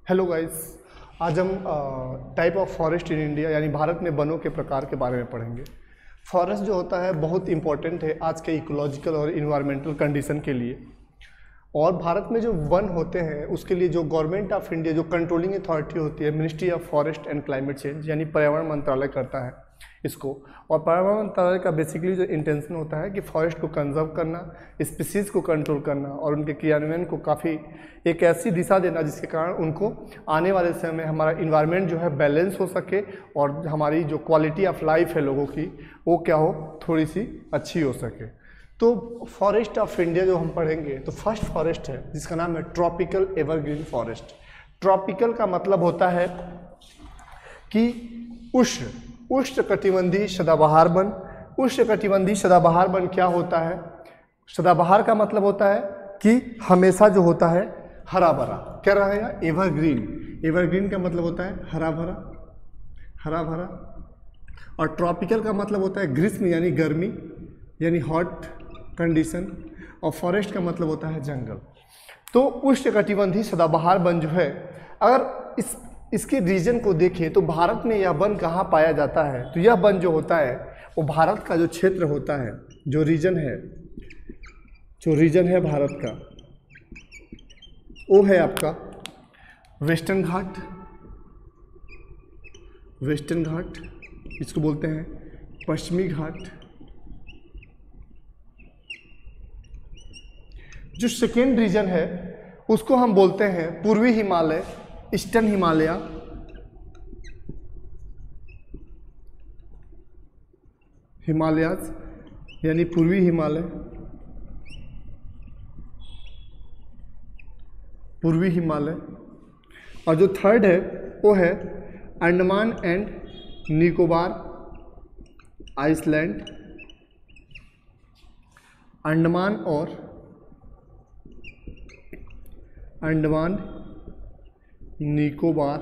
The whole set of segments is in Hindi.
हेलो गाइस, आज हम type of forest in India यानी भारत में वनों के प्रकार के बारे में पढ़ेंगे। फॉरेस्ट जो होता है बहुत इंपॉर्टेंट है आज के इकोलॉजिकल और इन्वायरमेंटल कंडीशन के लिए। और भारत में जो वन होते हैं उसके लिए जो गवर्नमेंट ऑफ इंडिया जो कंट्रोलिंग अथॉरिटी होती है ministry of forest and climate change यानी पर्यावरण मंत्रालय करता है इसको। और पर्यावरण मंत्रालय का बेसिकली जो इंटेंशन होता है कि फॉरेस्ट को कंजर्व करना, स्पीसीज़ को कंट्रोल करना और उनके क्रियान्वयन को काफ़ी एक ऐसी दिशा देना जिसके कारण उनको आने वाले समय में हमारा इन्वायरमेंट जो है बैलेंस हो सके और हमारी जो क्वालिटी ऑफ लाइफ है लोगों की वो क्या हो, थोड़ी सी अच्छी हो सके। तो फॉरेस्ट ऑफ इंडिया जो हम पढ़ेंगे तो फर्स्ट फॉरेस्ट है जिसका नाम है ट्रॉपिकल एवरग्रीन फॉरेस्ट। ट्रॉपिकल का मतलब होता है कि उष्णकटिबंधीय सदाबहार वन। उष्णकटिबंधीय सदाबहार वन क्या होता है? सदाबहार का मतलब होता है कि हमेशा जो होता है हरा भरा। क्या रहेगा? एवरग्रीन। एवरग्रीन का मतलब होता है हरा भरा, हरा भरा। और ट्रॉपिकल का मतलब होता है ग्रीष्म यानी गर्मी यानी हॉट कंडीशन। और फॉरेस्ट का मतलब होता है जंगल। तो उष्णकटिबंधीय सदाबहार वन जो है, अगर इसके रीजन को देखें तो भारत में यह वन कहाँ पाया जाता है, तो यह वन जो होता है वो भारत का जो क्षेत्र होता है, जो रीजन है भारत का, वो है आपका वेस्टर्न घाट, इसको बोलते हैं पश्चिमी घाट। जो सेकेंड रीजन है उसको हम बोलते हैं पूर्वी हिमालय, ईस्टर्न हिमालय। हिमालयाज यानी पूर्वी हिमालय, पूर्वी हिमालय। और जो थर्ड है वो है अंडमान एंड निकोबार आइसलैंड। अंडमान निकोबार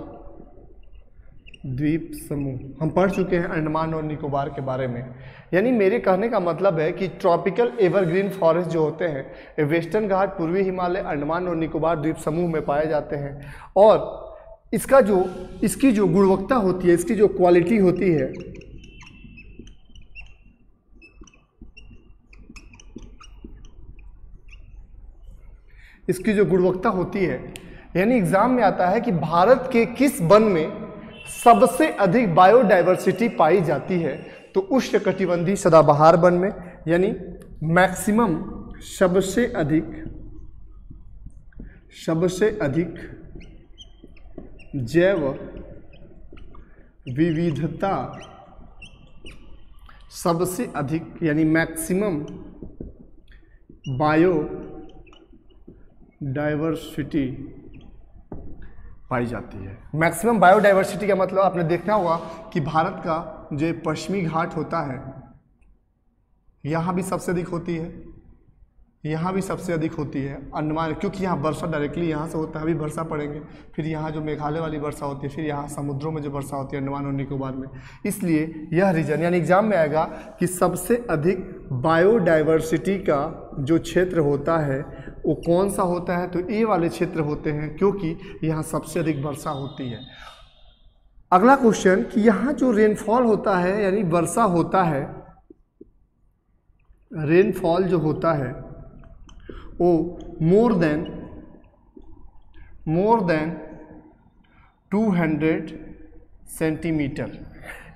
द्वीप समूह। हम पढ़ चुके हैं अंडमान और निकोबार के बारे में। यानी मेरे कहने का मतलब है कि ट्रॉपिकल एवरग्रीन फॉरेस्ट जो होते हैं वेस्टर्न घाट, पूर्वी हिमालय, अंडमान और निकोबार द्वीप समूह में पाए जाते हैं। और इसकी जो गुणवत्ता होती है, इसकी जो क्वालिटी होती है, इसकी जो गुणवत्ता होती है, यानी एग्जाम में आता है कि भारत के किस वन में सबसे अधिक बायोडाइवर्सिटी पाई जाती है, तो उष्णकटिबंधीय सदाबहार वन में, यानी मैक्सिमम सबसे अधिक जैव विविधता, सबसे अधिक यानी मैक्सिमम बायोडाइवर्सिटी पाई जाती है। मैक्सिमम बायोडाइवर्सिटी का मतलब आपने देखा होगा कि भारत का जो पश्चिमी घाट होता है यहाँ भी सबसे अधिक होती है, यहाँ भी सबसे अधिक होती है अंडमान, क्योंकि यहाँ वर्षा डायरेक्टली यहाँ से होता है। अभी वर्षा पड़ेंगे, फिर यहाँ जो मेघालय वाली वर्षा होती है, फिर यहाँ समुद्रों में जो वर्षा होती है अंडमान और निकोबार में। इसलिए यह रीजन यानी एग्जाम में आएगा कि सबसे अधिक बायोडाइवर्सिटी का जो क्षेत्र होता है वो कौन सा होता है, तो ये वाले क्षेत्र होते हैं, क्योंकि यहाँ सबसे अधिक वर्षा होती है। अगला क्वेश्चन कि यहाँ जो रेनफॉल होता है यानी वर्षा होता है, रेनफॉल जो होता है वो मोर देन 200 सेंटीमीटर,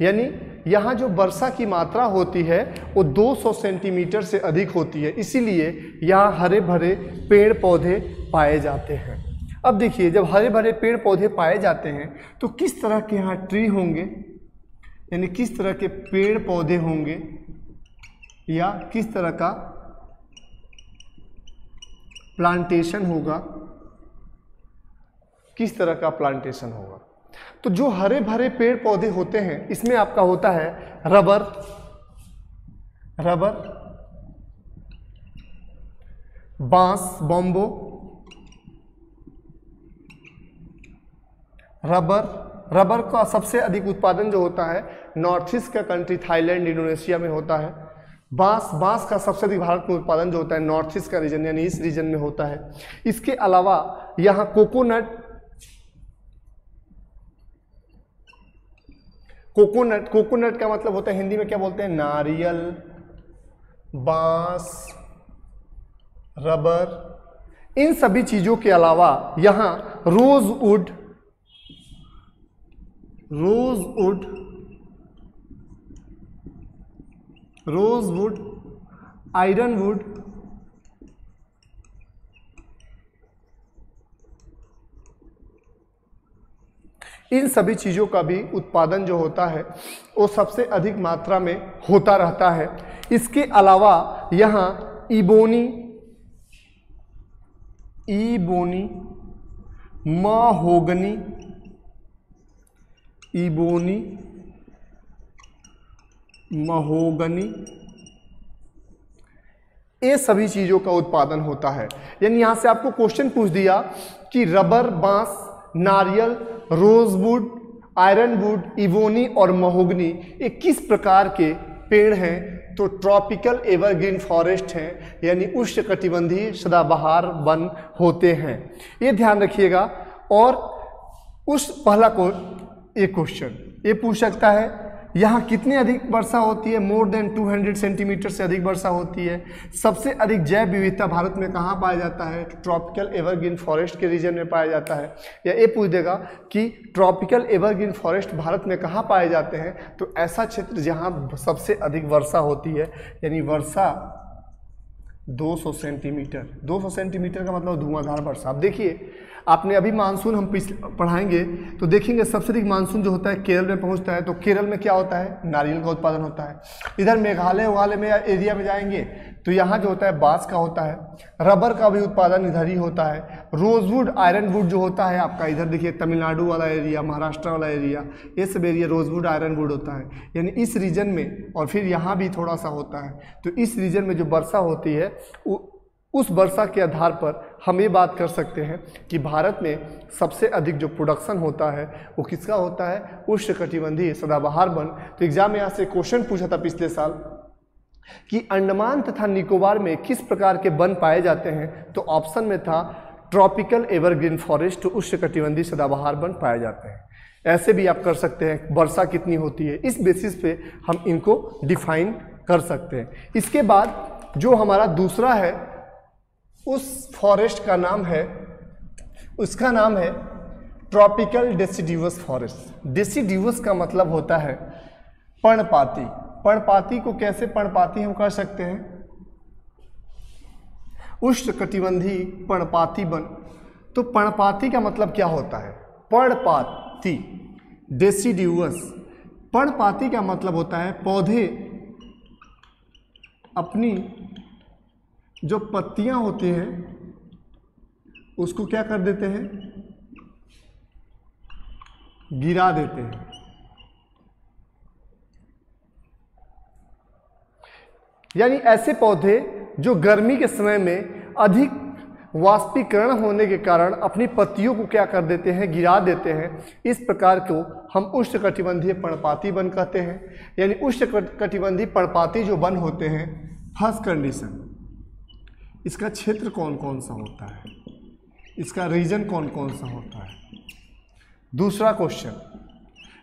यानी यहाँ जो वर्षा की मात्रा होती है वो 200 सेंटीमीटर से अधिक होती है। इसीलिए यहाँ हरे भरे पेड़ पौधे पाए जाते हैं। अब देखिए, जब हरे भरे पेड़ पौधे पाए जाते हैं तो किस तरह के यहाँ ट्री होंगे, यानी किस तरह के पेड़ पौधे होंगे या किस तरह का प्लांटेशन होगा, किस तरह का प्लांटेशन होगा। तो जो हरे भरे पेड़ पौधे होते हैं इसमें आपका होता है रबर, बांस, बॉम्बो, रबर का सबसे अधिक उत्पादन जो होता है नॉर्थ ईस्ट का कंट्री थाईलैंड, इंडोनेशिया में होता है। बांस का सबसे अधिक भारत में उत्पादन जो होता है नॉर्थ ईस्ट का रीजन यानी इस रीजन में होता है। इसके अलावा यहाँ कोकोनट कोकोनट, कोकोनट का मतलब होता है हिंदी में क्या बोलते हैं, नारियल, बांस, रबर, इन सभी चीजों के अलावा यहां रोजवुड, रोजवुड, रोजवुड, आयरनवुड, इन सभी चीज़ों का भी उत्पादन जो होता है वो सबसे अधिक मात्रा में होता रहता है। इसके अलावा यहाँ ebony, ebony, mahogany, ebony, mahogany, ये सभी चीज़ों का उत्पादन होता है। यानी यहाँ से आपको क्वेश्चन पूछ दिया कि रबर, बांस, नारियल, रोजवुड, आयरनवुड, इवोनी और महोगनी ये किस प्रकार के पेड़ हैं, तो ट्रॉपिकल एवरग्रीन फॉरेस्ट हैं, यानी उष्णकटिबंधीय सदाबहार वन होते हैं। ये ध्यान रखिएगा। और उस पहला को एक क्वेश्चन ये पूछ सकता है यहाँ कितनी अधिक वर्षा होती है, मोर देन 200 सेंटीमीटर से अधिक वर्षा होती है। सबसे अधिक जैव विविधता भारत में कहाँ पाया जाता है, ट्रॉपिकल एवरग्रीन फॉरेस्ट के रीजन में पाया जाता है। या ये पूछ देगा कि ट्रॉपिकल एवरग्रीन फॉरेस्ट भारत में कहाँ पाए जाते हैं, तो ऐसा क्षेत्र जहाँ सबसे अधिक वर्षा होती है, यानी वर्षा 200 सेंटीमीटर। 200 सेंटीमीटर का मतलब धुआंधार वर्षा। अब देखिए आपने अभी मानसून हम पढ़ाएंगे तो देखेंगे सबसे अधिक मानसून जो होता है केरल में पहुंचता है। तो केरल में क्या होता है, नारियल का उत्पादन होता है। इधर मेघालय में एरिया में जाएंगे तो यहाँ जो होता है बांस का होता है, रबर का भी उत्पादन इधर ही होता है। रोजवुड, आयरनवुड जो होता है आपका इधर देखिए तमिलनाडु वाला एरिया, महाराष्ट्र वाला एरिया, ये सब एरिया रोजवुड, आयरनवुड होता है। यानी इस रीजन में, और फिर यहाँ भी थोड़ा सा होता है। तो इस रीजन में जो वर्षा होती है उस वर्षा के आधार पर हम ये बात कर सकते हैं कि भारत में सबसे अधिक जो प्रोडक्शन होता है वो किसका होता है, उष्णकटिबंधीय सदाबहार वन। तो एग्जाम में यहाँ से क्वेश्चन पूछा था पिछले साल कि अंडमान तथा निकोबार में किस प्रकार के वन पाए जाते हैं, तो ऑप्शन में था ट्रॉपिकल एवरग्रीन फॉरेस्ट, उष्णकटिबंधीय सदाबहार वन पाए जाते हैं। ऐसे भी आप कर सकते हैं, वर्षा कितनी होती है, इस बेसिस पे हम इनको डिफाइन कर सकते हैं। इसके बाद जो हमारा दूसरा है उस फॉरेस्ट का नाम है, उसका नाम है ट्रॉपिकल डेसिडिवस फॉरेस्ट। डेसिडिवस का मतलब होता है पर्णपाती। पर्णपाती को कैसे पर्णपाती हम कर सकते हैं, उष्णकटिबंधीय पर्णपाती वन। तो पर्णपाती का मतलब क्या होता है, पर्णपाती, डेसिडिवस। पर्णपाती का मतलब होता है पौधे अपनी जो पत्तियां होती हैं उसको क्या कर देते हैं, गिरा देते हैं। यानी ऐसे पौधे जो गर्मी के समय में अधिक वाष्पीकरण होने के कारण अपनी पत्तियों को क्या कर देते हैं, गिरा देते हैं। इस प्रकार को हम उष्णकटिबंधीय पर्णपाती वन कहते हैं। यानी उष्णकटिबंधीय पर्णपाती जो वन होते हैं, फर्स्ट कंडीशन इसका क्षेत्र कौन कौन सा होता है, इसका रीजन कौन कौन सा होता है। दूसरा क्वेश्चन,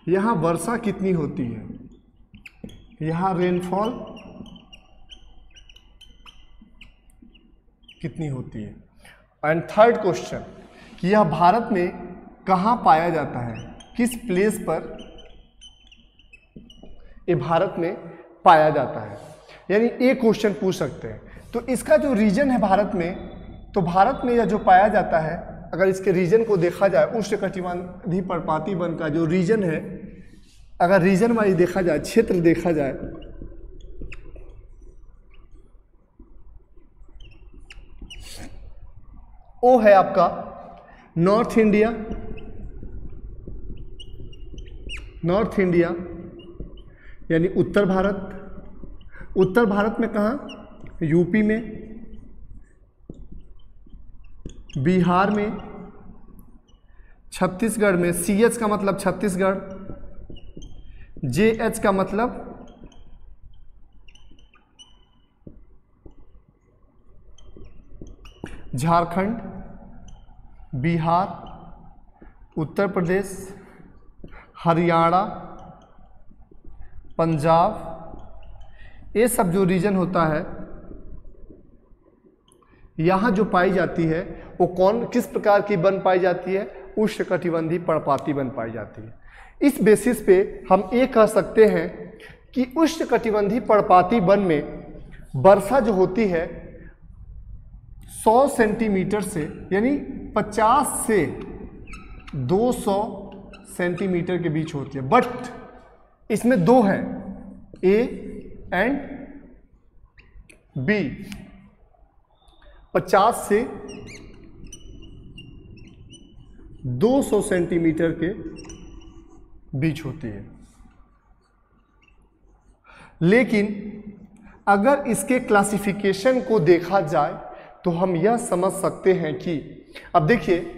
यहाँ वर्षा कितनी होती है, यहाँ रेनफॉल कितनी होती है। एंड थर्ड क्वेश्चन कि यह भारत में कहाँ पाया जाता है, किस प्लेस पर ये भारत में पाया जाता है। यानी एक क्वेश्चन पूछ सकते हैं। तो इसका जो रीजन है भारत में, तो भारत में यह जो पाया जाता है, अगर इसके रीजन को देखा जाए, उष्णकटिबंधीय पर्णपाती वन का जो रीजन है, अगर रीजन वाइज देखा जाए, क्षेत्र देखा जाए, वो है आपका नॉर्थ इंडिया। नॉर्थ इंडिया यानी उत्तर भारत। उत्तर भारत में कहाँ, यूपी में, बिहार में, छत्तीसगढ़ में। CH का मतलब छत्तीसगढ़, JH का मतलब झारखंड, बिहार, उत्तर प्रदेश, हरियाणा, पंजाब, ये सब जो रीजन होता है यहाँ जो पाई जाती है वो किस प्रकार की वन पाई जाती है? उष्णकटिबंधीय पर्णपाती वन पाई जाती है। इस बेसिस पे हम ये कह सकते हैं कि उष्णकटिबंधीय पर्णपाती वन में वर्षा जो होती है 100 सेंटीमीटर से यानी 50 से 200 सेंटीमीटर के बीच होती है। बट इसमें दो है, ए एंड बी। 50 से 200 सेंटीमीटर के बीच होती है। लेकिन अगर इसके क्लासिफिकेशन को देखा जाए तो हम यह समझ सकते हैं कि अब देखिए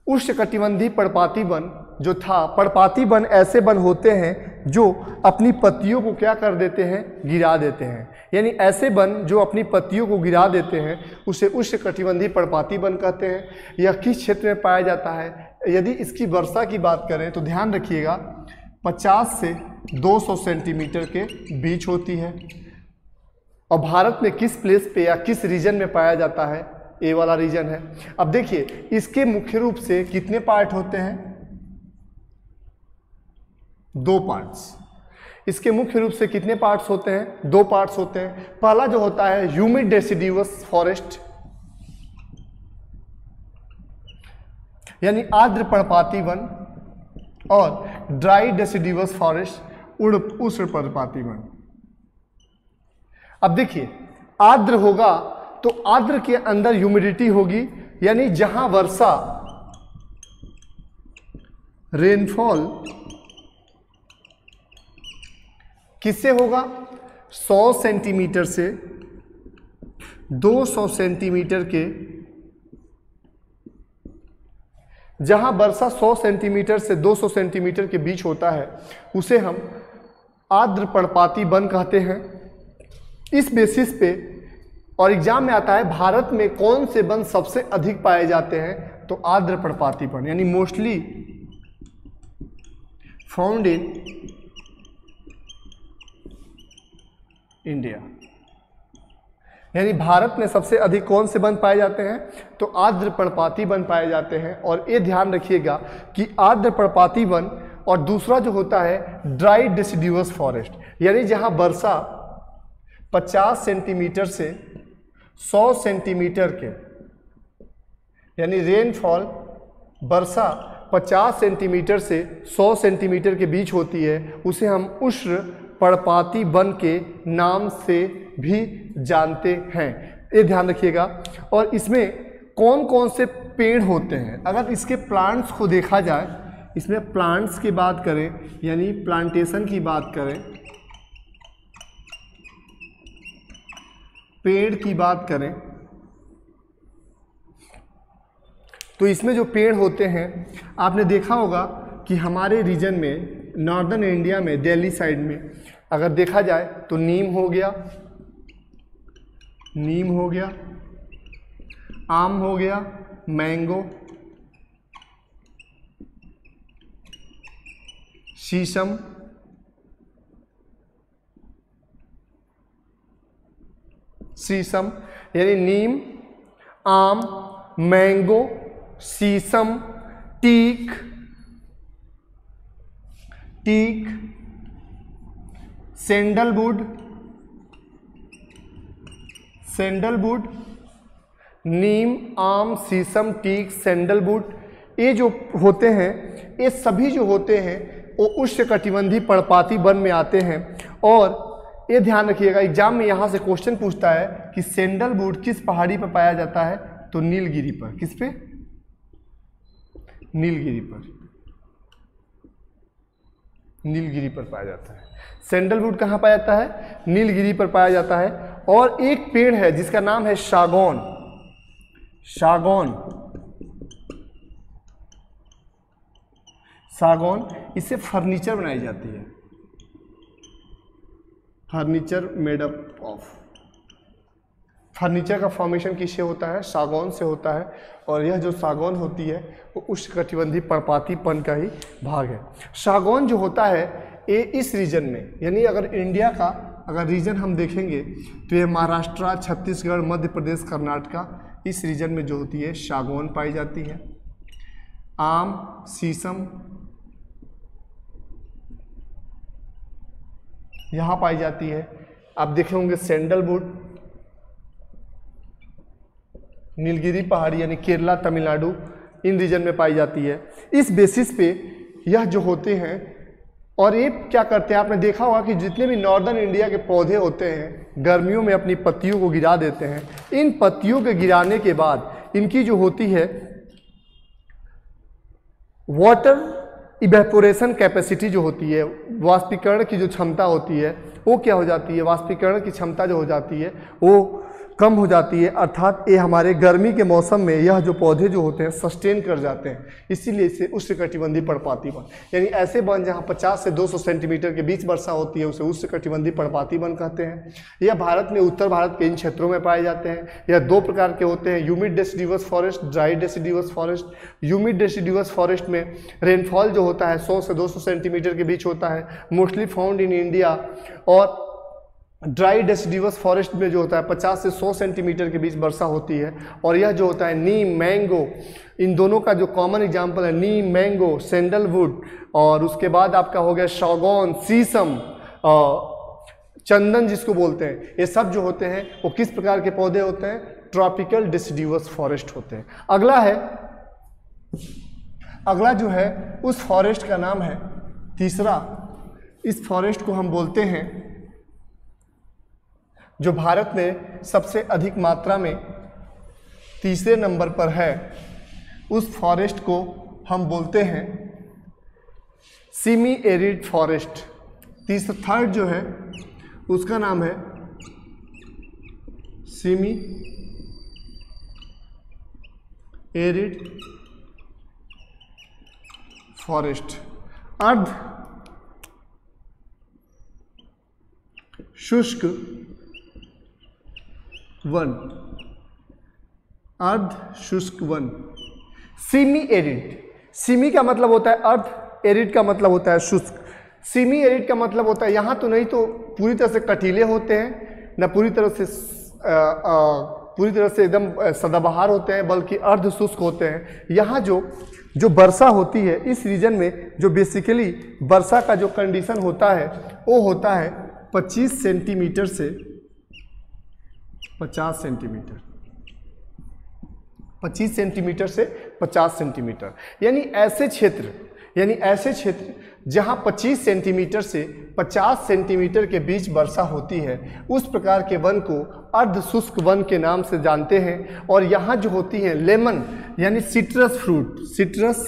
उष्णकटिबंधीय पर्णपाती वन जो था, पर्णपाती वन ऐसे वन होते हैं जो अपनी पत्तियों को क्या कर देते हैं? गिरा देते हैं। यानी ऐसे वन जो अपनी पत्तियों को गिरा देते हैं उसे उष्णकटिबंधीय पर्णपाती वन कहते हैं। यह किस क्षेत्र में पाया जाता है? यदि इसकी वर्षा की बात करें तो ध्यान रखिएगा 50 से 200 सेंटीमीटर के बीच होती है। और भारत में किस प्लेस पे या किस रीजन में पाया जाता है? ए वाला रीजन है। अब देखिए इसके मुख्य रूप से कितने पार्ट होते हैं? 2 पार्ट्स। इसके मुख्य रूप से कितने पार्ट्स होते हैं? 2 पार्ट्स होते हैं। पहला जो होता है ह्यूमिड डेसिडिवस फॉरेस्ट यानी आर्द्र पर्णपाती वन, और ड्राई डेसिडिवस फॉरेस्ट उष्ण पर्णपाती वन। अब देखिए आर्द्र होगा तो आर्द्र के अंदर ह्यूमिडिटी होगी, यानी जहां वर्षा रेनफॉल किससे होगा? 100 सेंटीमीटर से 200 सेंटीमीटर के, जहां वर्षा 100 सेंटीमीटर से 200 सेंटीमीटर के बीच होता है उसे हम आर्द्र पर्णपाती वन कहते हैं। इस बेसिस पे और एग्जाम में आता है भारत में कौन से वन सबसे अधिक पाए जाते हैं? तो आर्द्र पर्णपाती वन यानी मोस्टली फाउंड इन इंडिया। यानी भारत में सबसे अधिक कौन से वन पाए जाते हैं? तो आर्द्र पर्णपाती वन पाए जाते हैं। और ये ध्यान रखिएगा कि आर्द्र पर्णपाती वन और दूसरा जो होता है ड्राई डेसिडिवस फॉरेस्ट, यानी जहां वर्षा 50 सेंटीमीटर से 100 सेंटीमीटर के, यानी रेनफॉल वर्षा 50 सेंटीमीटर से 100 सेंटीमीटर के बीच होती है, उसे हम उष्ण पर्णपाती वन के नाम से भी जानते हैं। ये ध्यान रखिएगा। और इसमें कौन कौन से पेड़ होते हैं? अगर इसके प्लांट्स को देखा जाए, इसमें प्लांट्स की बात करें यानी प्लांटेशन की बात करें, पेड़ की बात करें, तो इसमें जो पेड़ होते हैं आपने देखा होगा कि हमारे रीजन में नॉर्दर्न इंडिया में दिल्ली साइड में अगर देखा जाए तो नीम हो गया, आम हो गया, मैंगो, शीशम, यानी नीम, आम, मैंगो, शीशम, टीक, सैंडलवुड, नीम, आम, शीशम, टीक, सैंडलवुड, ये जो होते हैं, ये सभी जो होते हैं वो उष्णकटिबंधीय पर्णपाती वन में आते हैं। और ये ध्यान रखिएगा एग्जाम में यहाँ से क्वेश्चन पूछता है कि सैंडलवुड किस पहाड़ी पर पाया जाता है? तो नीलगिरी पर। किस पे? नीलगिरी पर पाया जाता है। सैंडलवुड कहाँ पाया जाता है? नीलगिरी पर पाया जाता है। और एक पेड़ है जिसका नाम है सागौन। इससे फर्नीचर बनाई जाती है। फर्नीचर का फॉर्मेशन किससे होता है? सागौन से होता है। और यह जो सागौन होती है वो उष्णकटिबंधीय पर्णपाती वन का ही भाग है। सागौन जो होता है ये इस रीजन में, यानी अगर इंडिया का अगर रीजन हम देखेंगे तो ये महाराष्ट्र, छत्तीसगढ़, मध्य प्रदेश, कर्नाटका, इस रीजन में जो होती है सागौन पाई जाती है। आम, शीशम यहाँ पाई जाती है। आप देखे होंगे सैंडलवुड, नीलगिरी पहाड़ी यानी केरला, तमिलनाडु, इन रीजन में पाई जाती है। इस बेसिस पे यह जो होते हैं, और ये क्या करते हैं, आपने देखा होगा कि जितने भी नॉर्दर्न इंडिया के पौधे होते हैं गर्मियों में अपनी पत्तियों को गिरा देते हैं। इन पत्तियों के गिराने के बाद इनकी जो होती है वाटर इवेपोरेशन कैपेसिटी जो होती है, वाष्पीकरण की जो क्षमता होती है वो क्या हो जाती है, वाष्पीकरण की क्षमता जो हो जाती है वो कम हो जाती है। अर्थात ये हमारे गर्मी के मौसम में यह जो पौधे जो होते हैं सस्टेन कर जाते हैं, इसीलिए इसे उष्णकटिबंधीय पर्णपाती वन, यानी ऐसे वन जहाँ 50 से 200 सेंटीमीटर के बीच वर्षा होती है उसे उष्णकटिबंधीय पर्णपाती वन कहते हैं। यह भारत में उत्तर भारत के इन क्षेत्रों में पाए जाते हैं। यह दो प्रकार के होते हैं, humid deciduous forest, dry deciduous forest. Humid deciduous forest में रेनफॉल जो होता है 100 से 200 सेंटीमीटर के बीच होता है, मोस्टली फाउंड इन इंडिया। और ड्राई डेसिडुअस फॉरेस्ट में जो होता है 50 से 100 सेंटीमीटर के बीच वर्षा होती है। और यह जो होता है नीम, मैंगो, इन दोनों का जो कॉमन एग्जांपल है नीम, मैंगो, सैंडलवुड, और उसके बाद आपका हो गया सागौन, शीशम, चंदन जिसको बोलते हैं, ये सब जो होते हैं वो किस प्रकार के पौधे होते हैं, ट्रॉपिकल डेसिडुअस फॉरेस्ट होते हैं। अगला जो है उस फॉरेस्ट का नाम है तीसरा, इस फॉरेस्ट को हम बोलते हैं जो भारत में सबसे अधिक मात्रा में तीसरे नंबर पर है, उस फॉरेस्ट को हम बोलते हैं सेमी एरिड फॉरेस्ट। थर्ड जो है उसका नाम है सेमी एरिड फॉरेस्ट। अर्ध शुष्क वन, अर्ध शुष्क वन, सेमी एरिड। सेमी का मतलब होता है अर्ध, एरिड का मतलब होता है शुष्क। सेमी एरिड का मतलब होता है यहाँ तो नहीं तो पूरी तरह से कटीले होते हैं, न पूरी तरह से एकदम सदाबहार होते हैं, बल्कि अर्ध शुष्क होते हैं। यहाँ जो वर्षा होती है इस रीजन में, जो बेसिकली वर्षा का जो कंडीशन होता है वो होता है 25 सेंटीमीटर से 50 सेंटीमीटर, 25 सेंटीमीटर से 50 सेंटीमीटर, यानी ऐसे क्षेत्र जहां 25 सेंटीमीटर से 50 सेंटीमीटर के बीच वर्षा होती है उस प्रकार के वन को अर्ध शुष्क वन के नाम से जानते हैं। और यहाँ जो होती है लेमन यानी सिट्रस फ्रूट, सिट्रस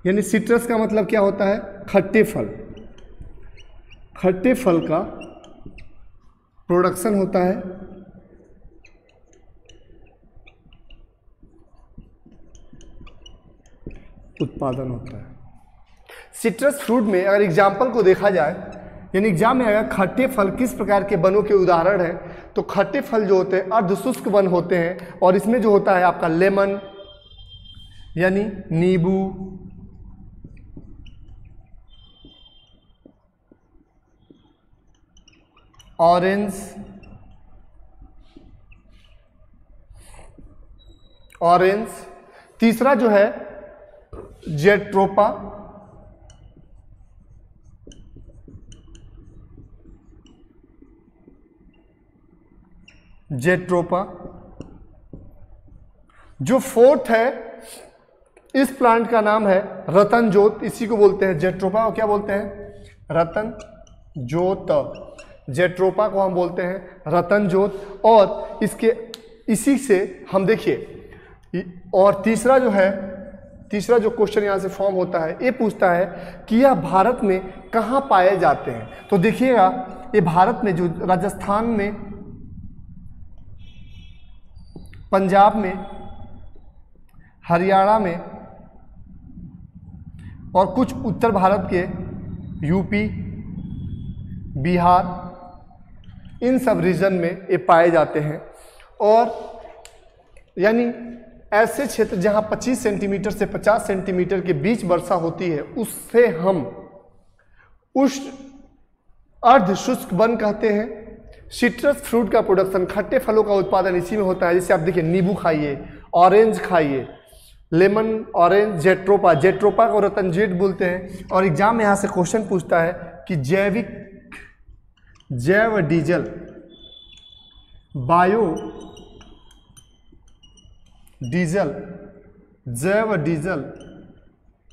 यानी सिट्रस का मतलब क्या होता है, खट्टे फल, खट्टे फल का प्रोडक्शन होता है, उत्पादन होता है। सिट्रस फ्रूट में अगर एग्जाम्पल को देखा जाए, यानी एग्जाम में अगर खट्टे फल किस प्रकार के वनों के उदाहरण हैं, तो खट्टे फल जो होते हैं अर्धशुष्क वन होते हैं। और इसमें जो होता है आपका लेमन यानी नींबू, ऑरेंज, तीसरा जो है जेट्रोपा, जो फोर्थ है इस प्लांट का नाम है रतन जोत, इसी को बोलते हैं जेट्रोपा को क्या बोलते हैं, रतन जोत। जेट्रोपा को हम बोलते हैं रतन जोत। और इसी से हम देखिए, और तीसरा जो क्वेश्चन यहाँ से फॉर्म होता है, ये पूछता है कि यह भारत में कहाँ पाए जाते हैं। तो देखिएगा ये भारत में जो राजस्थान में, पंजाब में, हरियाणा में और कुछ उत्तर भारत के यूपी, बिहार, इन सब रीजन में ये पाए जाते हैं। और यानी ऐसे क्षेत्र जहां 25 सेंटीमीटर से 50 सेंटीमीटर के बीच वर्षा होती है उससे हम उष्ण अर्ध शुष्क वन कहते हैं। सिट्रस फ्रूट का प्रोडक्शन, खट्टे फलों का उत्पादन इसी में होता है। जैसे आप देखिए नींबू खाइए, ऑरेंज खाइए, लेमन, ऑरेंज, जेट्रोपा, जेट्रोपा को रतनजेट बोलते हैं। और एग्जाम में यहाँ से क्वेश्चन पूछता है कि जैव डीजल, बायो डीजल, जैव डीजल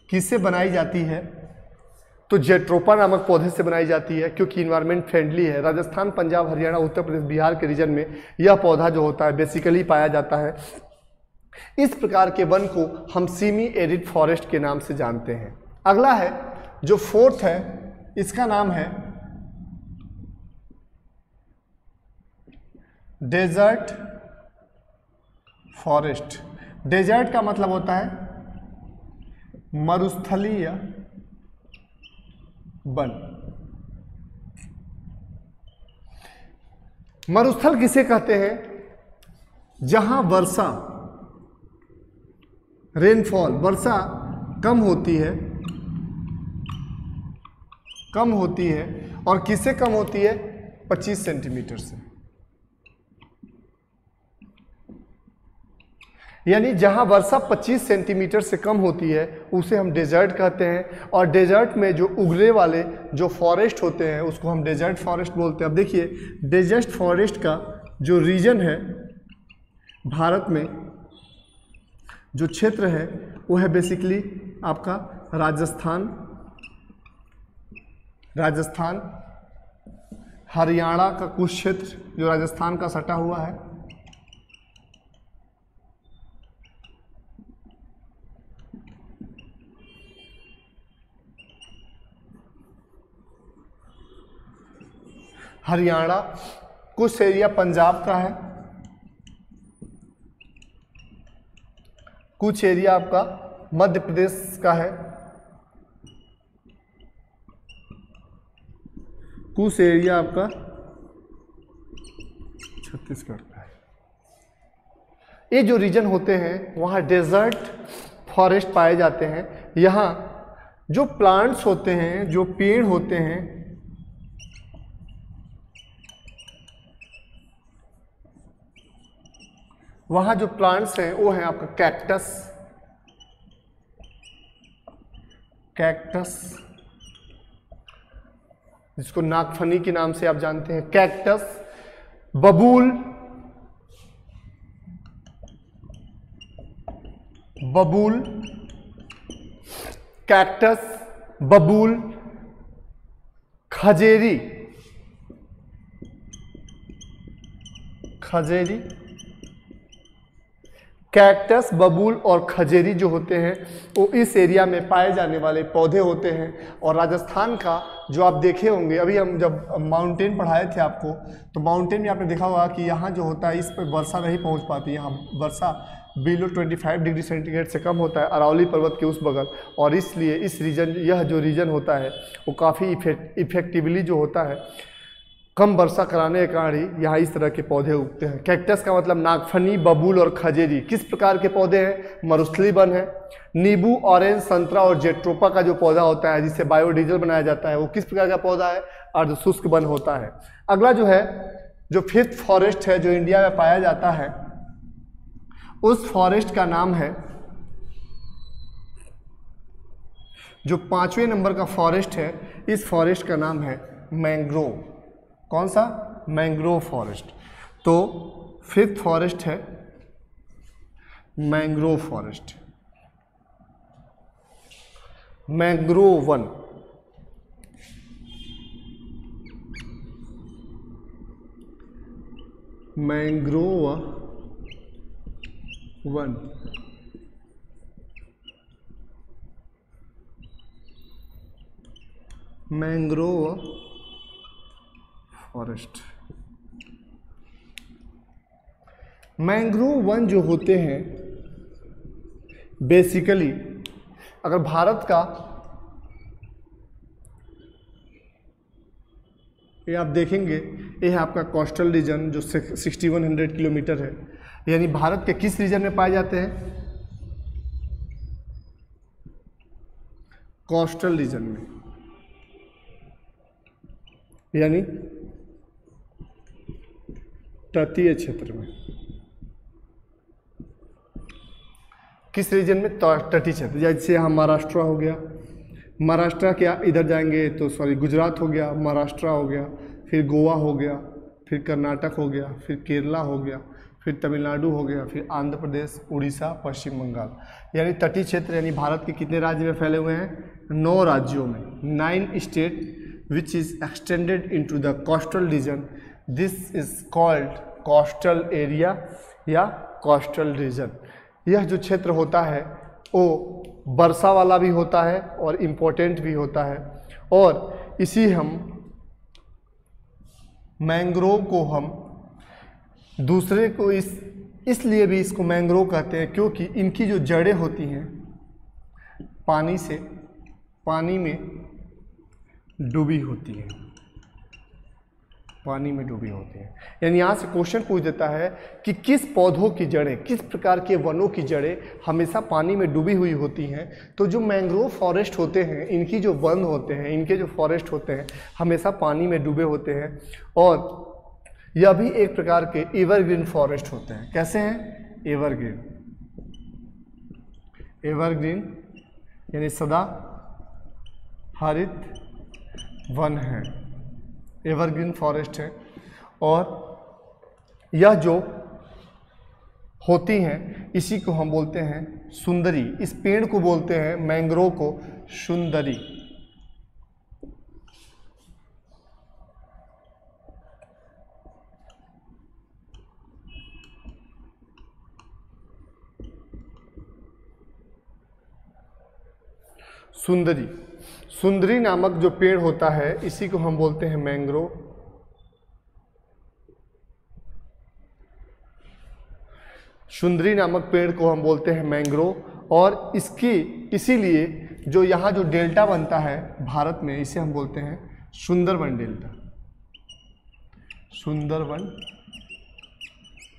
किससे बनाई जाती है? तो जेट्रोपा नामक पौधे से बनाई जाती है, क्योंकि इन्वायरमेंट फ्रेंडली है। राजस्थान, पंजाब, हरियाणा, उत्तर प्रदेश, बिहार के रीजन में यह पौधा जो होता है बेसिकली पाया जाता है। इस प्रकार के वन को हम सेमी एरिड फॉरेस्ट के नाम से जानते हैं। अगला है जो फोर्थ है, इसका नाम है डेजर्ट फॉरेस्ट। डेजर्ट का मतलब होता है मरुस्थलीय वन। मरुस्थल किसे कहते हैं? जहां वर्षा, रेनफॉल, वर्षा कम होती है और किससे कम होती है? 25 सेंटीमीटर से। यानी जहां वर्षा 25 सेंटीमीटर से कम होती है उसे हम डेजर्ट कहते हैं। और डेजर्ट में जो उगने वाले जो फॉरेस्ट होते हैं उसको हम डेजर्ट फॉरेस्ट बोलते हैं। अब देखिए डेजर्ट फॉरेस्ट का जो रीजन है भारत में, जो क्षेत्र है वो है बेसिकली आपका राजस्थान, हरियाणा का कुछ क्षेत्र जो राजस्थान का सटा हुआ है, हरियाणा, कुछ एरिया पंजाब का है, कुछ एरिया आपका मध्य प्रदेश का है, कुछ एरिया आपका छत्तीसगढ़ का है। ये जो रीजन होते हैं वहाँ डेजर्ट फॉरेस्ट पाए जाते हैं। यहाँ जो प्लांट्स होते हैं, जो पेड़ होते हैं, वहाँ जो प्लांट्स हैं वो है आपका कैक्टस, जिसको नागफनी के नाम से आप जानते हैं, कैक्टस, बबूल, कैक्टस, बबूल, खजेरी, कैक्टस, बबूल और खजेरी जो होते हैं वो इस एरिया में पाए जाने वाले पौधे होते हैं। और राजस्थान का जो आप देखे होंगे, अभी हम जब माउंटेन पढ़ाए थे आपको, तो माउंटेन में आपने देखा होगा कि यहाँ जो होता है इस पर वर्षा नहीं पहुँच पाती। यहाँ वर्षा बिलो 25 डिग्री सेंटीग्रेड से कम होता है अरावली पर्वत के उस बगल, और इसलिए इस रीजन, यह जो रीजन होता है वो काफ़ी इफेक्टिवली जो होता है कम वर्षा कराने के कारण ही यहाँ इस तरह के पौधे उगते हैं। कैक्टस का मतलब नागफनी, बबूल और खजेरी किस प्रकार के पौधे हैं? मरुस्थली वन है। नींबू, ऑरेंज, संतरा और जेट्रोपा का जो पौधा होता है जिससे बायोडीजल बनाया जाता है वो किस प्रकार का पौधा है? अर्धशुष्क वन होता है। अगला जो है, जो फिफ्थ फॉरेस्ट है जो इंडिया में पाया जाता है, उस फॉरेस्ट का नाम है, जो 5वें नंबर का फॉरेस्ट है, इस फॉरेस्ट का नाम है मैंग्रोव। कौन सा? Mangrove forest. तो फिफ्थ फॉरेस्ट है mangrove forest, mangrove one. Mangrove one mangrove forest. Mangrove one जो होते हैं बेसिकली, अगर भारत का ये आप देखेंगे, ये है आपका कोस्टल रीजन जो 6100 किलोमीटर है। यानी भारत के किस रीजन में पाए जाते हैं? कोस्टल रीजन में, यानी तटीय क्षेत्र में। किस रीजन में? तटीय क्षेत्र। जैसे यहाँ महाराष्ट्र हो गया, महाराष्ट्र के इधर जाएंगे तो सॉरी गुजरात हो गया, महाराष्ट्र हो गया, फिर गोवा हो गया, फिर कर्नाटक हो गया, फिर केरला हो गया, फिर तमिलनाडु हो गया, फिर आंध्र प्रदेश, उड़ीसा, पश्चिम बंगाल। यानी तटीय क्षेत्र यानी भारत के कितने राज्य में फैले हुए हैं? 9 राज्यों में, 9 state which is extended into the coastal region. This is called coastal area या कोस्टल रीजन। यह जो क्षेत्र होता है वो वर्षा वाला भी होता है और इम्पोर्टेंट भी होता है, और इसी हम मैंग्रोव को हम दूसरे को इसलिए भी इसको मैंग्रोव कहते हैं क्योंकि इनकी जो जड़ें होती हैं पानी में डूबी होती हैं, पानी में डूबी होती हैं। यानी यहाँ से क्वेश्चन पूछ देता है कि किस पौधों की जड़ें, किस प्रकार के वनों की जड़ें हमेशा पानी में डूबी हुई होती हैं। तो जो मैंग्रोव फॉरेस्ट होते हैं, इनकी जो वन होते हैं, इनके जो फॉरेस्ट होते हैं हमेशा पानी में डूबे होते हैं, और यह भी एक प्रकार के एवरग्रीन फॉरेस्ट होते हैं। कैसे हैं? एवरग्रीन। एवरग्रीन यानी सदा हरित वन है, एवरग्रीन फॉरेस्ट है। और यह जो होती हैं इसी को हम बोलते हैं सुंदरी। इस पेड़ को बोलते हैं, मैंग्रोव को, सुंदरी। सुंदरी, सुंदरी नामक जो पेड़ होता है इसी को हम बोलते हैं मैंग्रोव। सुंदरी नामक पेड़ को हम बोलते हैं मैंग्रोव, और इसकी इसीलिए जो यहाँ जो डेल्टा बनता है भारत में, इसे हम बोलते हैं Sundarban delta. Sundarban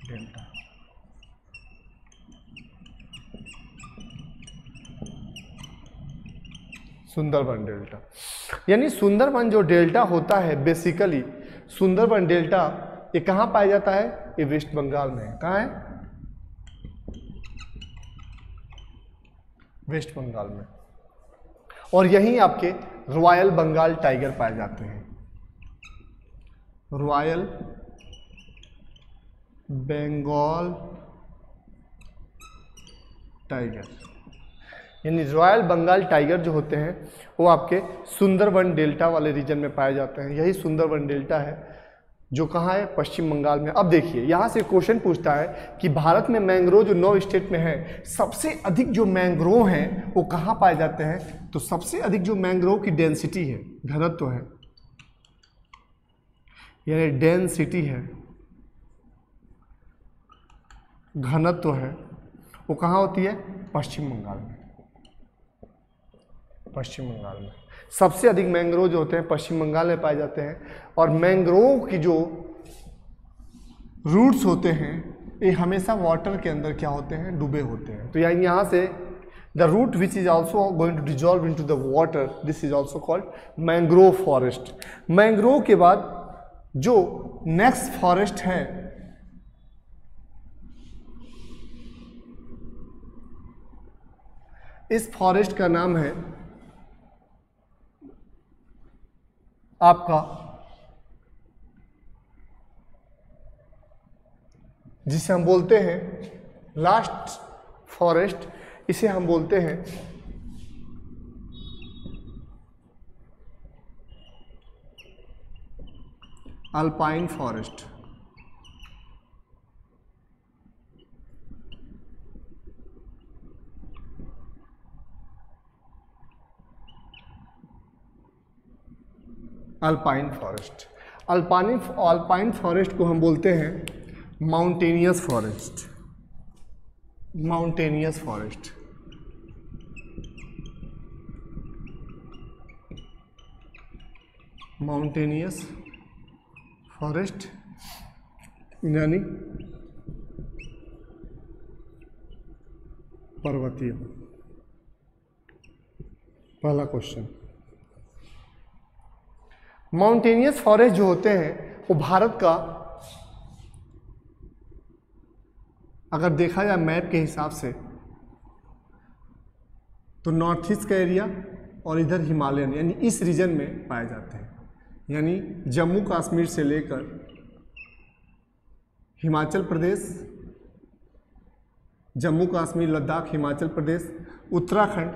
delta. Sundarban delta यानी सुंदरबन जो डेल्टा होता है, बेसिकली सुंदरबन डेल्टा ये कहाँ पाया जाता है? ये वेस्ट बंगाल में है। कहाँ है? वेस्ट बंगाल में। और यहीं आपके रॉयल बंगाल टाइगर पाए जाते हैं। रॉयल बंगाल टाइगर यानी रॉयल बंगाल टाइगर जो होते हैं वो आपके सुंदरबन डेल्टा वाले रीजन में पाए जाते हैं। यही सुंदरबन डेल्टा है जो कहाँ है? पश्चिम बंगाल में। अब देखिए यहाँ से क्वेश्चन पूछता है कि भारत में मैंग्रोव जो 9 स्टेट में है, सबसे अधिक जो मैंग्रोव हैं वो कहाँ पाए जाते हैं? तो सबसे अधिक जो मैंग्रोव की डेंसिटी है, घनत्व है, यानी डेंसिटी है, घनत्व है, वो कहाँ होती है? पश्चिम बंगाल में। पश्चिम बंगाल में सबसे अधिक मैंग्रोव जो होते हैं पश्चिम बंगाल में पाए जाते हैं। और मैंग्रोव की जो रूट्स होते हैं ये हमेशा वाटर के अंदर क्या होते हैं? डूबे होते हैं। तो यानी यहाँ से the root which is also going to dissolve into the water, this is also called mangrove forest. Mangrove के बाद जो नेक्स्ट फॉरेस्ट है इस फॉरेस्ट का नाम है आपका, जिसे हम बोलते हैं लास्ट फॉरेस्ट, इसे हम बोलते हैं alpine forest. Alpine forest. Alpine forest को हम बोलते हैं mountainous forest. Mountainous forest. Mountainous forest यानी पर्वतीय पहला क्वेश्चन, माउंटेनियस फॉरेस्ट जो होते हैं वो भारत का, अगर देखा जाए मैप के हिसाब से, तो नॉर्थ ईस्ट का एरिया और इधर हिमालयन यानी इस रीजन में पाए जाते हैं। यानी जम्मू कश्मीर से लेकर हिमाचल प्रदेश, जम्मू कश्मीर, लद्दाख, हिमाचल प्रदेश, उत्तराखंड,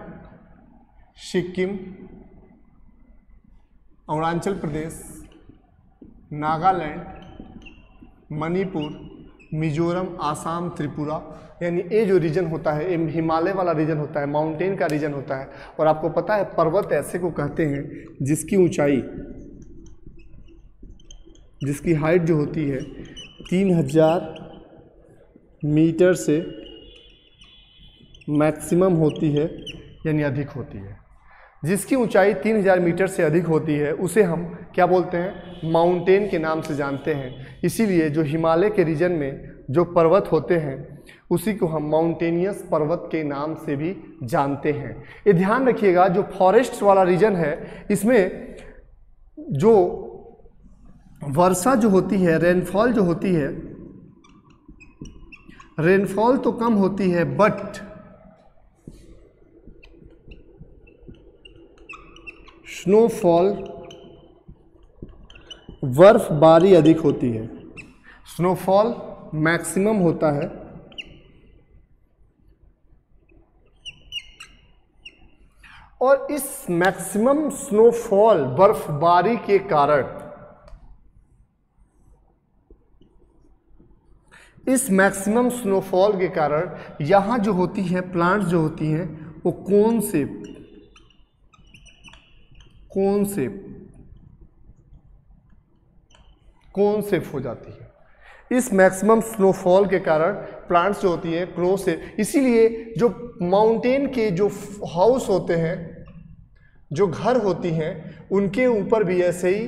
सिक्किम, अरुणाचल प्रदेश, नागालैंड, मणिपुर, मिजोरम, आसाम, त्रिपुरा, यानी ये जो रीजन होता है ये हिमालय वाला रीजन होता है, माउंटेन का रीजन होता है। और आपको पता है पर्वत ऐसे को कहते हैं जिसकी ऊंचाई, जिसकी हाइट जो होती है 3000 मीटर से मैक्सिमम होती है, यानी अधिक होती है। जिसकी ऊंचाई 3000 मीटर से अधिक होती है उसे हम क्या बोलते हैं, माउंटेन के नाम से जानते हैं। इसीलिए जो हिमालय के रीजन में जो पर्वत होते हैं उसी को हम माउंटेनियस पर्वत के नाम से भी जानते हैं। ये ध्यान रखिएगा, जो फॉरेस्ट वाला रीजन है इसमें जो वर्षा जो होती है, रेनफॉल जो होती है, रेनफॉल तो कम होती है बट स्नोफॉल, बर्फबारी अधिक होती है। स्नोफॉल मैक्सिमम होता है और इस मैक्सिमम स्नोफॉल, बर्फबारी के कारण, इस मैक्सिमम स्नोफॉल के कारण यहाँ जो होती है प्लांट्स जो होती हैं वो कौन सेफ हो जाती है। इस मैक्सिमम स्नोफॉल के कारण प्लांट्स जो होती है क्लोज से, इसीलिए जो माउंटेन के जो हाउस होते हैं, जो घर होती हैं, उनके ऊपर भी ऐसे ही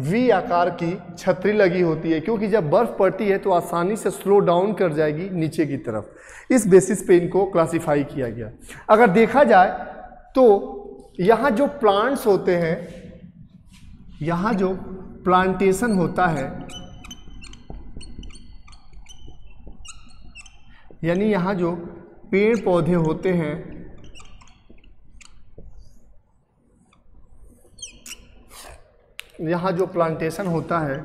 वी आकार की छतरी लगी होती है, क्योंकि जब बर्फ पड़ती है तो आसानी से स्लो डाउन कर जाएगी नीचे की तरफ। इस बेसिस पे इनको क्लासिफाई किया गया। अगर देखा जाए तो यहाँ जो प्लांट्स होते हैं, यहाँ जो प्लांटेशन होता है, यानी यहाँ जो पेड़ पौधे होते हैं, यहाँ जो प्लांटेशन होता है,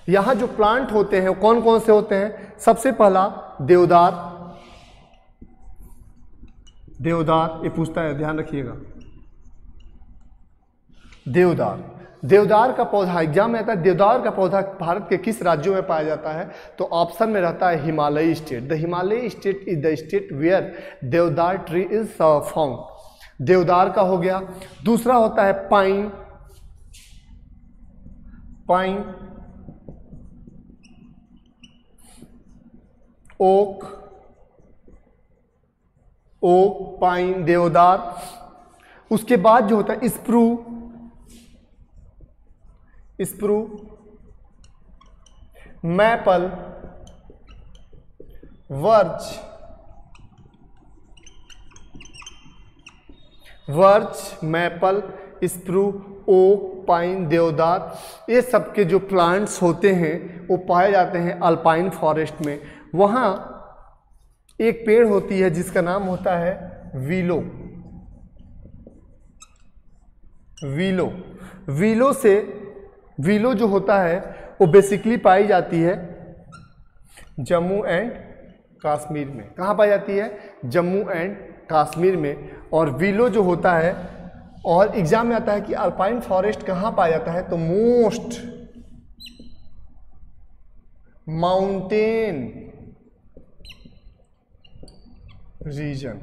यहाँ जो प्लांट होते हैं कौन कौन से होते हैं? सबसे पहला देवदार, देवदार ये पूछता है, ध्यान रखिएगा। देवदार का पौधा एग्जाम में आता है। देवदार का पौधा भारत के किस राज्यों में पाया जाता है? तो ऑप्शन में रहता है हिमालयी स्टेट। द हिमालयी state is the state where deodar tree is found. देवदार का हो गया। दूसरा होता है पाइन, ओक, पाइन, देवदार। उसके बाद जो होता है स्प्रू, मैपल, वर्च, मैपल, स्प्रू, ओक, पाइन, देवदार, ये सब के जो प्लांट्स होते हैं वो पाए जाते हैं अल्पाइन फॉरेस्ट में। वहाँ एक पेड़ होती है जिसका नाम होता है वीलो जो होता है वो बेसिकली पाई जाती है जम्मू एंड कश्मीर में। कहाँ पाई जाती है? जम्मू एंड कश्मीर में। और वीलो जो होता है, और एग्जाम में आता है कि अल्पाइन फॉरेस्ट कहाँ पाया जाता है? तो most mountain region.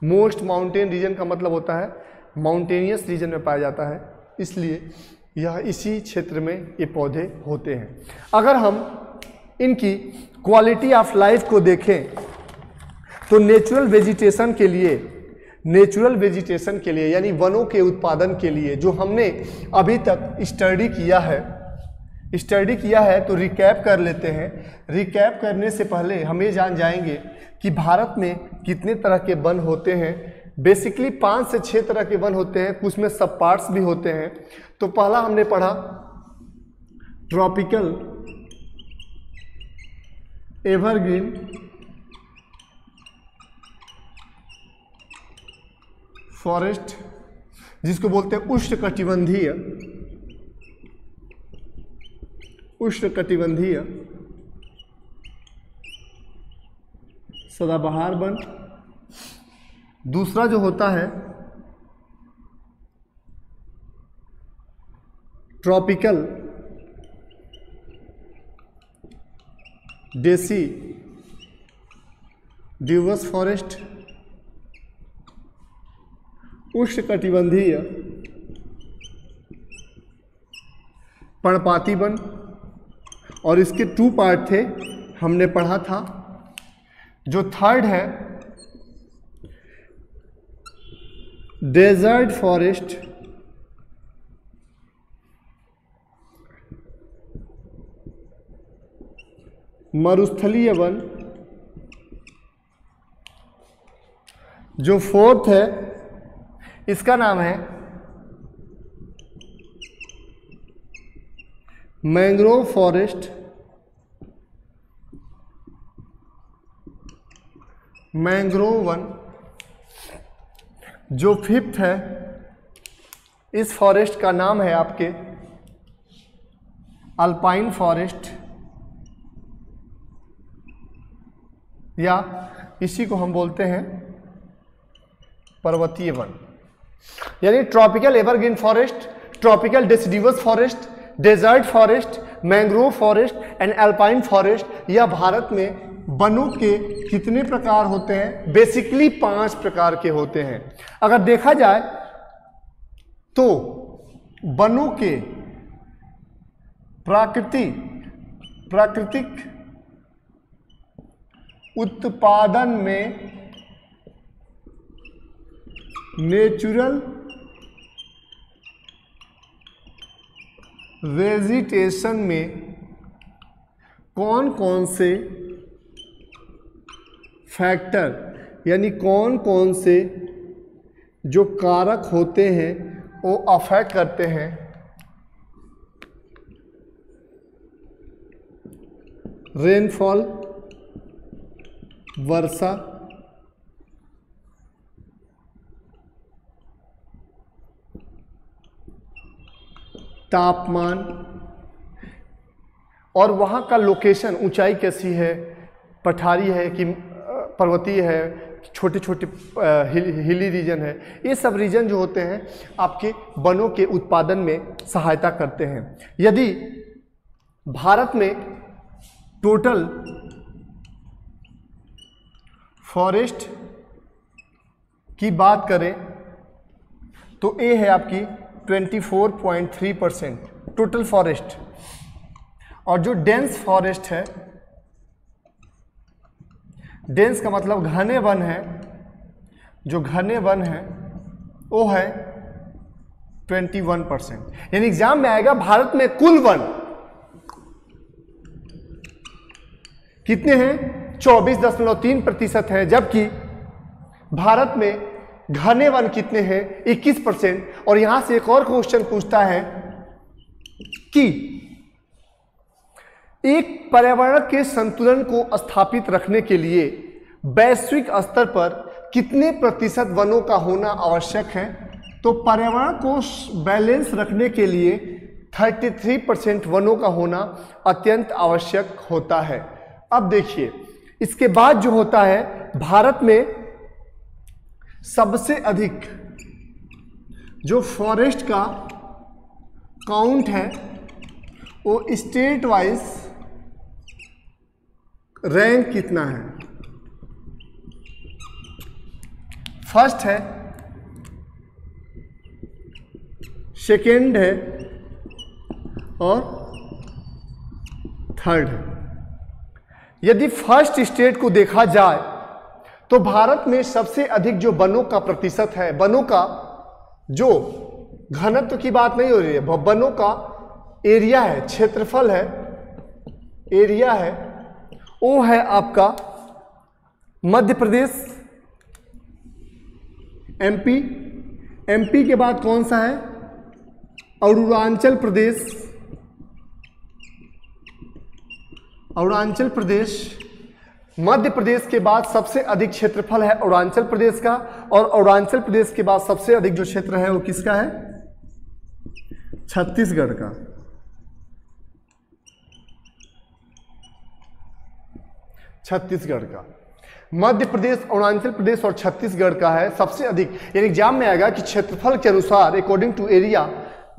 Most mountain region का मतलब होता है माउंटेनियस रीजन में पाया जाता है, इसलिए यह इसी क्षेत्र में ये पौधे होते हैं। अगर हम इनकी क्वालिटी ऑफ लाइफ को देखें तो नेचुरल वेजिटेशन के लिए यानी वनों के उत्पादन के लिए जो हमने अभी तक स्टडी किया है, स्टडी किया है, तो रिकैप कर लेते हैं। रिकैप करने से पहले हम ये जान जाएंगे कि भारत में कितने तरह के वन होते हैं। बेसिकली 5 से 6 तरह के वन होते हैं, कुछ में सब पार्ट्स भी होते हैं। तो पहला हमने पढ़ा ट्रॉपिकल एवरग्रीन फॉरेस्ट, जिसको बोलते हैं उष्णकटिबंधीय सदाबहार वन। दूसरा जो होता है ट्रॉपिकल डेसिड्यूवस फॉरेस्ट, उष्णकटिबंधीय पर्णपाती वन। और इसके 2 पार्ट थे, हमने पढ़ा था। जो थर्ड है डेजर्ट फॉरेस्ट, मरुस्थलीय वन। जो फोर्थ है इसका नाम है मैंग्रोव फॉरेस्ट, मैंग्रोव वन। जो फिफ्थ है, इस फॉरेस्ट का नाम है आपके अल्पाइन फॉरेस्ट, या इसी को हम बोलते हैं पर्वतीय वन। यानी tropical evergreen forest, tropical deciduous forest, desert forest, mangrove forest and alpine forest, यह भारत में वनों के कितने प्रकार होते हैं? बेसिकली 5 प्रकार के होते हैं। अगर देखा जाए तो वनों के प्राकृतिक उत्पादन में नेचुरल वेजिटेशन में कौन कौन से फैक्टर, यानी कौन कौन से जो कारक होते हैं वो अफेक्ट करते हैं रेनफॉल, वर्षा, तापमान, और वहाँ का लोकेशन, ऊंचाई कैसी है, पठारी है कि पर्वतीय है, छोटे छोटे हिली रीजन है। ये सब रीजन जो होते हैं आपके वनों के उत्पादन में सहायता करते हैं। यदि भारत में टोटल फॉरेस्ट की बात करें तो ये है आपकी 24.3% टोटल फॉरेस्ट। और जो डेंस फॉरेस्ट है, डेंस का मतलब घने वन है, जो घने वन है वो है 21%। यानी एग्जाम में आएगा भारत में कुल वन कितने हैं? 24.3% है, जबकि भारत में घने वन कितने हैं? 21%। और यहां से एक और क्वेश्चन पूछता है कि एक पर्यावरण के संतुलन को स्थापित रखने के लिए वैश्विक स्तर पर कितने प्रतिशत वनों का होना आवश्यक है? तो पर्यावरण को बैलेंस रखने के लिए 33% वनों का होना अत्यंत आवश्यक होता है। अब देखिए, इसके बाद जो होता है, भारत में सबसे अधिक जो फॉरेस्ट का काउंट है वो स्टेट वाइज रैंक कितना है? फर्स्ट है, सेकेंड है और थर्ड है। यदि फर्स्ट स्टेट को देखा जाए तो भारत में सबसे अधिक जो वनों का प्रतिशत है, वनों का जो घनत्व की बात नहीं हो रही है, वनों का एरिया है, क्षेत्रफल है, एरिया है, वो है आपका मध्य प्रदेश, एमपी, एमपी के बाद कौन सा है, अरुणाचल प्रदेश, अरुणाचल प्रदेश। मध्य प्रदेश के बाद सबसे अधिक क्षेत्रफल है अरुणाचल प्रदेश का, और अरुणाचल प्रदेश के बाद सबसे अधिक जो क्षेत्र है वो किसका है, छत्तीसगढ़ का। छत्तीसगढ़ का, मध्य प्रदेश, अरुणाचल प्रदेश और छत्तीसगढ़ का है सबसे अधिक। यानी एग्जाम में आएगा कि क्षेत्रफल के अनुसार according to area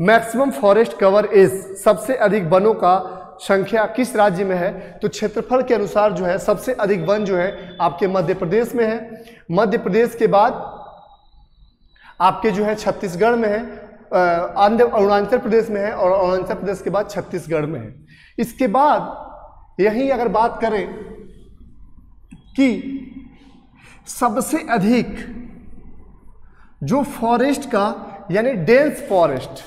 maximum forest cover is, सबसे अधिक वनों का संख्या किस राज्य में है, तो क्षेत्रफल के अनुसार जो है सबसे अधिक वन जो है आपके मध्य प्रदेश में है। मध्य प्रदेश के बाद आपके जो है छत्तीसगढ़ में है, अरुणाचल प्रदेश में है, और अरुणाचल प्रदेश के बाद छत्तीसगढ़ में है। इसके बाद यही अगर बात करें कि सबसे अधिक जो फॉरेस्ट का यानी डेंस फॉरेस्ट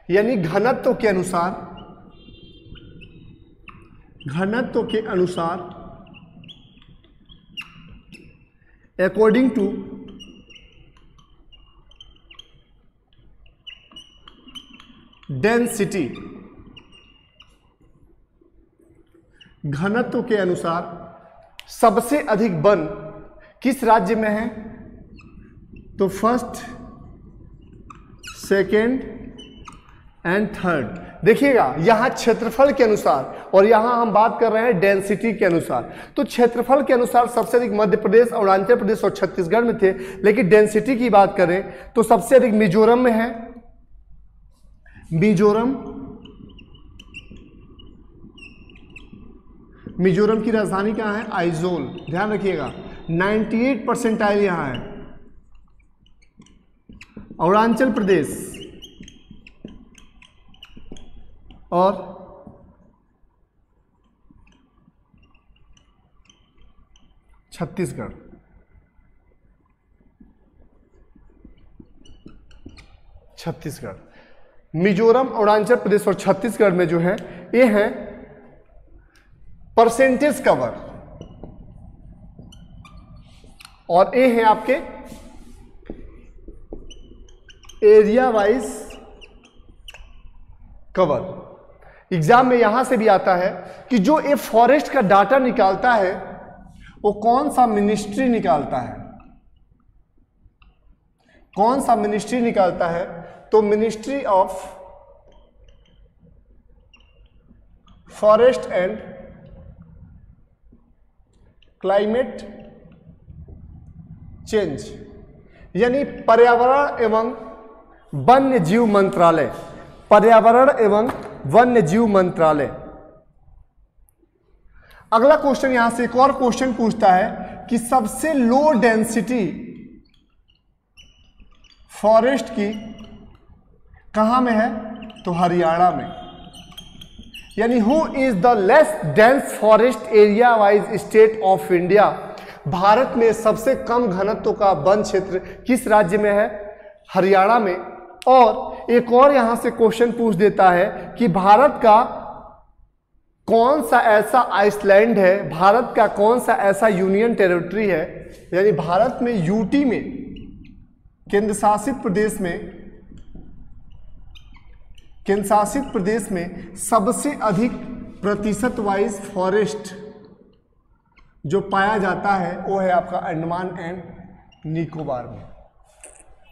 यानी घनत्व के अनुसार, घनत्व के अनुसार अकॉर्डिंग टू डेंसिटी, घनत्व के अनुसार सबसे अधिक वन किस राज्य में है, तो फर्स्ट, सेकेंड एंड थर्ड। देखिएगा यहां क्षेत्रफल के अनुसार और यहां हम बात कर रहे हैं डेंसिटी के अनुसार। तो क्षेत्रफल के अनुसार सबसे अधिक मध्य प्रदेश, अरुणाचल प्रदेश और छत्तीसगढ़ में थे, लेकिन डेंसिटी की बात करें तो सबसे अधिक मिजोरम में है। मिजोरम, मिजोरम की राजधानी कहाँ है, आइजोल, ध्यान रखिएगा। 98 परसेंटाइल यहाँ है। अरुणाचल प्रदेश और छत्तीसगढ़, छत्तीसगढ़, मिजोरम, अरुणाचल प्रदेश और छत्तीसगढ़ में जो है ये है परसेंटेज कवर, और ये है आपके एरिया वाइज कवर। एग्जाम में यहां से भी आता है कि जो ये फॉरेस्ट का डाटा निकालता है वो कौन सा मिनिस्ट्री निकालता है, कौन सा मिनिस्ट्री निकालता है, तो ministry of forest and climate change, यानी पर्यावरण एवं वन्य जीव मंत्रालय, पर्यावरण एवं वन्य जीव मंत्रालय। अगला क्वेश्चन यहां से एक और क्वेश्चन पूछता है कि सबसे लो डेंसिटी फॉरेस्ट की कहां में है, तो हरियाणा में। यानी who is the less dense forest area wise state of India, Bharat में सबसे कम घनत्व का वन क्षेत्र किस राज्य में है, हरियाणा में। और एक और यहां से क्वेश्चन पूछ देता है कि भारत का कौन सा ऐसा आइसलैंड है, भारत का कौन सा ऐसा यूनियन टेरिटरी है, यानी भारत में यूटी में, केंद्र शासित प्रदेश में, केंद्र शासित प्रदेश में सबसे अधिक प्रतिशत वाइज फॉरेस्ट जो पाया जाता है वो है आपका अंडमान एंड निकोबार में,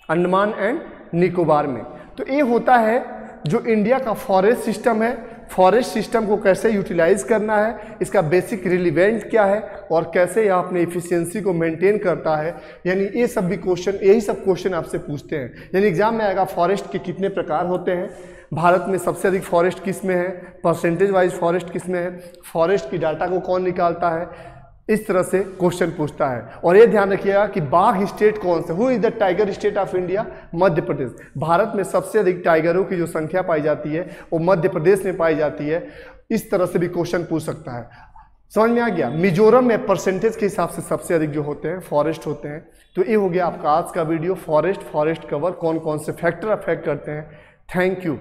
अंडमान एंड निकोबार में। तो ये होता है जो इंडिया का फॉरेस्ट सिस्टम है, फॉरेस्ट सिस्टम को कैसे यूटिलाइज करना है, इसका बेसिक रिलीवेंट क्या है और कैसे यह अपने इफिशियंसी को मेंटेन करता है। यानी ये सब भी क्वेश्चन, यही सब क्वेश्चन आपसे पूछते हैं। यानी एग्जाम में आएगा फॉरेस्ट के कितने प्रकार होते हैं, भारत में सबसे अधिक फॉरेस्ट किस में है, परसेंटेज वाइज फॉरेस्ट किस में है, फॉरेस्ट की डाटा को कौन निकालता है, इस तरह से क्वेश्चन पूछता है। और ये ध्यान रखिएगा कि बाघ स्टेट कौन से, who is the tiger state of India, Madhya Pradesh. Bharat में सबसे अधिक टाइगरों की जो संख्या पाई जाती है वो मध्य प्रदेश में पाई जाती है। इस तरह से भी क्वेश्चन पूछ सकता है। समझ में आ गया। मिजोरम में परसेंटेज के हिसाब से सबसे अधिक जो होते हैं फॉरेस्ट होते हैं। तो ये हो गया आपका आज का वीडियो, फॉरेस्ट कवर, कौन कौन से फैक्टर अफेक्ट करते हैं। Thank you.